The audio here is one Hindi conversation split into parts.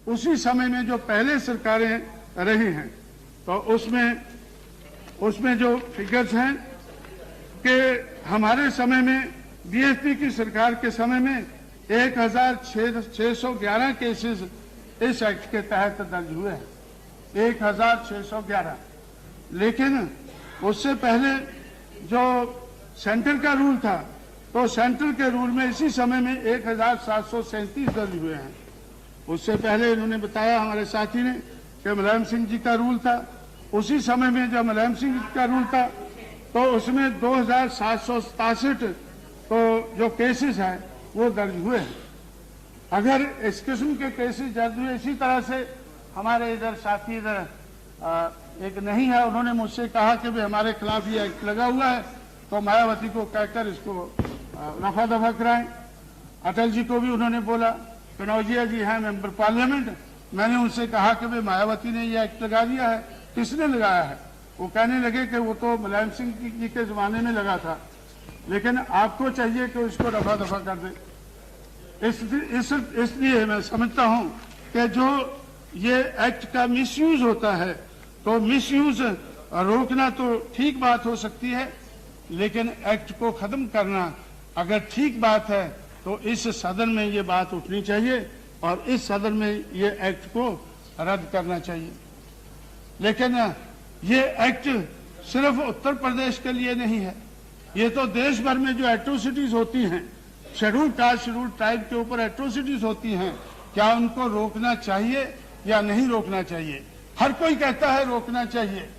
उसी समय में जो पहले सरकारें रही हैं तो उसमें जो फिगर्स हैं कि हमारे समय में बीएसपी की सरकार के समय में 1611 केसेस इस एक्ट के तहत दर्ज हुए हैं, 1611। लेकिन उससे पहले जो सेंटर का रूल था तो सेंटर के रूल में इसी समय में 1737 दर्ज हुए हैं। उससे पहले इन्होंने बताया हमारे साथी ने कि मुलायम सिंह जी का रूल था, उसी समय में जब मुलायम सिंह जी का रूल था तो उसमें 2767 तो जो केसेस हैं वो दर्ज हुए हैं। अगर इस किस्म के केसेस दर्ज हुए, इसी तरह से हमारे इधर साथी इधर एक नहीं है, उन्होंने मुझसे कहा कि भाई हमारे खिलाफ ये एक्ट लगा हुआ है तो मायावती को कहकर इसको रफा दफा कराएं। अटल जी को भी उन्होंने बोला, कनौजिया जी हैं मेंबर पार्लियामेंट, मैंने उनसे कहा कि भाई मायावती ने ये एक्ट लगा दिया है, किसने लगाया है? वो कहने लगे कि वो तो मुलायम सिंह जी के जमाने में लगा था, लेकिन आपको चाहिए कि उसको रफा दफा कर दे। इसलिए मैं समझता हूं कि जो ये एक्ट का मिसयूज होता है तो मिसयूज रोकना तो ठीक बात हो सकती है, लेकिन एक्ट को खत्म करना अगर ठीक बात है तो इस सदन में ये बात उठनी चाहिए और इस सदन में ये एक्ट को रद्द करना चाहिए। लेकिन ये एक्ट सिर्फ उत्तर प्रदेश के लिए नहीं है, ये तो देश भर में जो एट्रोसिटीज होती हैं, शेड्यूल कास्ट शेड्यूल ट्राइब के ऊपर एट्रोसिटीज होती हैं, क्या उनको रोकना चाहिए या नहीं रोकना चाहिए? हर कोई कहता है रोकना चाहिए,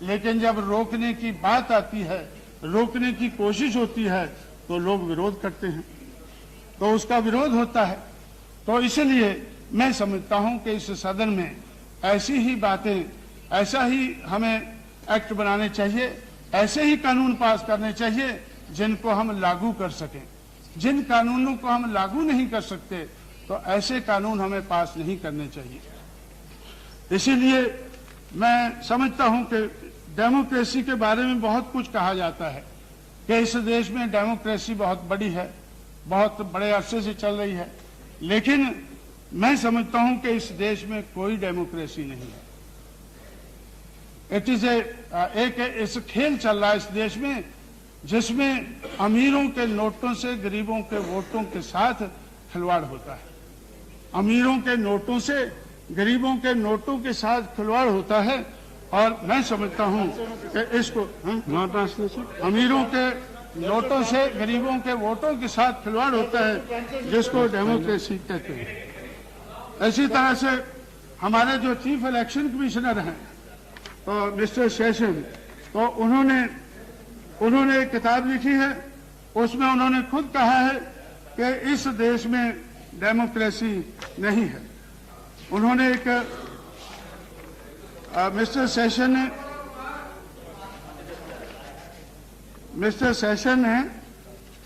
लेकिन जब रोकने की बात आती है, रोकने की कोशिश होती है तो लोग विरोध करते हैं, तो उसका विरोध होता है। तो इसलिए मैं समझता हूं कि इस सदन में ऐसी ही बातें, ऐसा ही हमें एक्ट बनाने चाहिए, ऐसे ही कानून पास करने चाहिए जिनको हम लागू कर सकें। जिन कानूनों को हम लागू नहीं कर सकते तो ऐसे कानून हमें पास नहीं करने चाहिए। इसीलिए मैं समझता हूं कि डेमोक्रेसी के बारे में बहुत कुछ कहा जाता है कि इस देश में डेमोक्रेसी बहुत बड़ी है, बहुत बड़े अरसे से चल रही है, लेकिन मैं समझता हूं कि इस देश में कोई डेमोक्रेसी नहीं है। इस खेल चल रहा है इस देश में जिसमें अमीरों के नोटों से गरीबों के वोटों के साथ खिलवाड़ होता है। अमीरों के नोटों से गरीबों के नोटों के साथ खिलवाड़ होता है और मैं समझता हूं कि इसको अमीरों के नोटों से गरीबों के वोटों के साथ खिलवाड़ होता है, जिसको डेमोक्रेसी कहते हैं। इसी तरह से हमारे जो चीफ इलेक्शन कमिश्नर हैं तो मिस्टर सेशन, तो उन्होंने एक किताब लिखी है, उसमें उन्होंने खुद कहा है कि इस देश में डेमोक्रेसी नहीं है। उन्होंने एक मिस्टर सेशन ने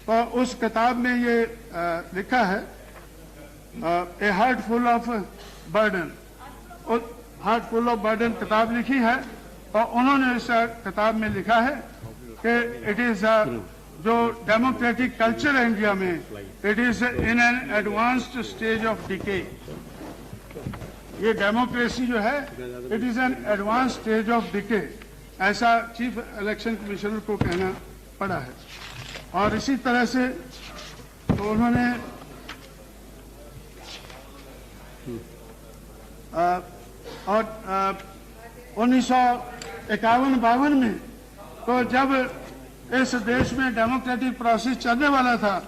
तो उस किताब में ये लिखा है, ए heart full of burden, heart full of burden किताब लिखी है और उन्होंने इस किताब में लिखा है कि इट इज जो डेमोक्रेटिक कल्चर है इंडिया में, it is in an advanced stage of decay. ये डेमोक्रेसी जो है it is an advance stage of decay, ऐसा चीफ इलेक्शन कमिश्नर को कहना पड़ा है। और इसी तरह से तो उन्होंने और 1951-52 में तो जब इस देश में डेमोक्रेटिक प्रोसेस चलने वाला था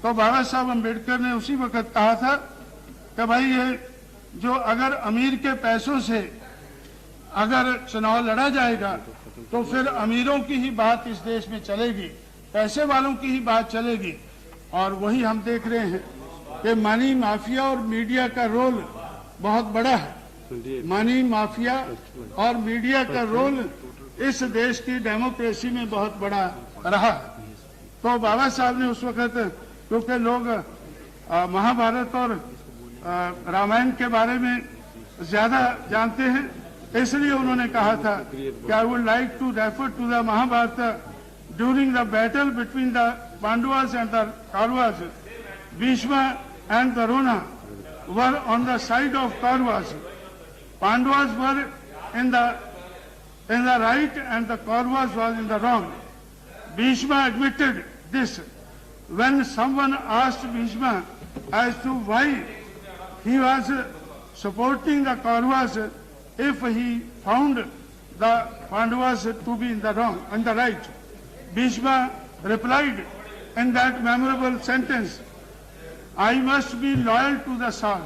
तो बाबा साहब अम्बेडकर ने उसी वक्त कहा था कि भाई ये जो अगर अमीर के पैसों से अगर चुनाव लड़ा जाएगा तो फिर अमीरों की ही बात इस देश में चलेगी, पैसे वालों की ही बात चलेगी। और वही हम देख रहे हैं कि मनी माफिया और मीडिया का रोल बहुत बड़ा है। मनी माफिया और मीडिया का रोल इस देश की डेमोक्रेसी में बहुत बड़ा रहा। तो बाबा साहब ने उस वक्त, क्योंकि लोग महाभारत और रामायण के बारे में ज्यादा जानते हैं, इसलिए उन्होंने कहा था कि I would like to refer to the Mahabharata during the battle between the Pandavas and the Kauravas, Bhishma and Drona, were on the side of Kauravas. Pandavas were in the right and the Kauravas was in the wrong. Bhishma admitted this. When someone asked Bhishma as to why he was supporting the Kauravas if he found the Pandavas to be in the wrong and the right, Bhishma replied in that memorable sentence, I must be loyal to the salt.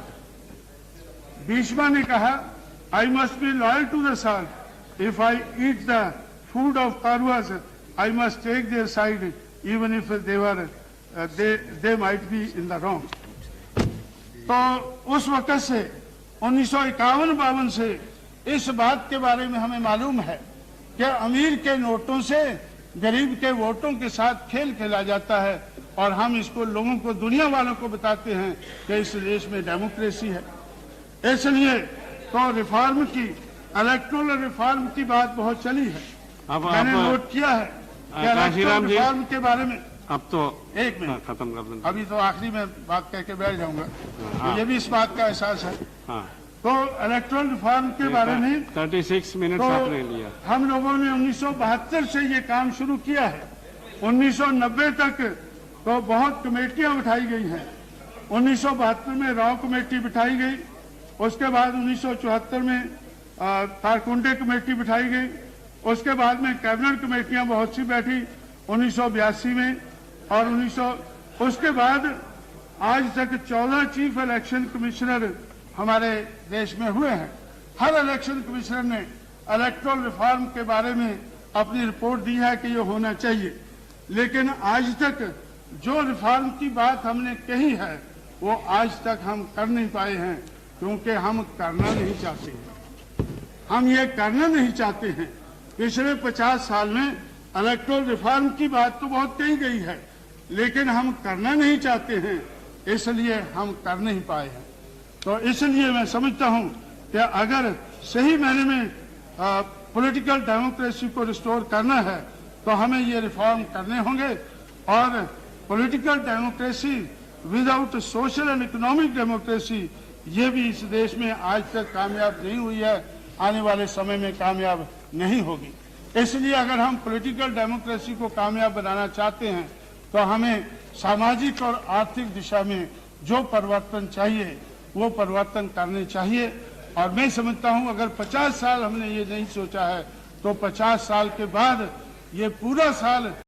Bhishma ने कहा, I must be loyal to the salt. If I eat the food of Kauravas, I must take their side, even if they might be in the wrong. तो उस वक्त से 1951-52 से इस बात के बारे में हमें मालूम है कि अमीर के नोटों से गरीब के वोटों के साथ खेल खेला जाता है और हम इसको लोगों को, दुनिया वालों को बताते हैं कि इस देश में डेमोक्रेसी है। इसलिए तो रिफॉर्म की, इलेक्टोरल रिफॉर्म की बात बहुत चली है। मैंने नोट किया है कि इलेक्टोरल रिफॉर्म के बारे में अब तो एक मिनट खत्म कर दें, अभी तो आखिरी में बात कह के बैठ जाऊंगा। तो ये भी इस बात का एहसास है। हाँ। तो इलेक्टोरल रिफॉर्म के बारे में 36 मिनट तो आपने लिया। हम लोगों ने 1972 से ये काम शुरू किया है। 1990 तक तो बहुत कमेटियां उठाई गई हैं। 1972 में रॉ कमेटी बिठाई गई, उसके बाद 1974 में तारकुंडे कमेटी बिठाई गई, उसके बाद में कैबिनेट कमेटियां बहुत सी बैठी 1982 में, और उसके बाद आज तक 14 चीफ इलेक्शन कमिश्नर हमारे देश में हुए हैं। हर इलेक्शन कमिश्नर ने इलेक्टोरल रिफॉर्म के बारे में अपनी रिपोर्ट दी है कि ये होना चाहिए, लेकिन आज तक जो रिफॉर्म की बात हमने कही है वो आज तक हम कर नहीं पाए हैं, क्योंकि हम करना नहीं चाहते हैं। हम ये करना नहीं चाहते हैं। पिछले 50 साल में इलेक्टोरल रिफॉर्म की बात तो बहुत कही गई है, लेकिन हम करना नहीं चाहते हैं, इसलिए हम कर नहीं पाए हैं। तो इसलिए मैं समझता हूं कि अगर सही मायने में पॉलिटिकल डेमोक्रेसी को रिस्टोर करना है तो हमें ये रिफॉर्म करने होंगे, और political democracy without social and economic democracy ये भी इस देश में आज तक कामयाब नहीं हुई है, आने वाले समय में कामयाब नहीं होगी। इसलिए अगर हम पॉलिटिकल डेमोक्रेसी को कामयाब बनाना चाहते हैं तो हमें सामाजिक और आर्थिक दिशा में जो परिवर्तन चाहिए वो परिवर्तन करने चाहिए। और मैं समझता हूं अगर 50 साल हमने ये नहीं सोचा है तो 50 साल के बाद ये पूरा साल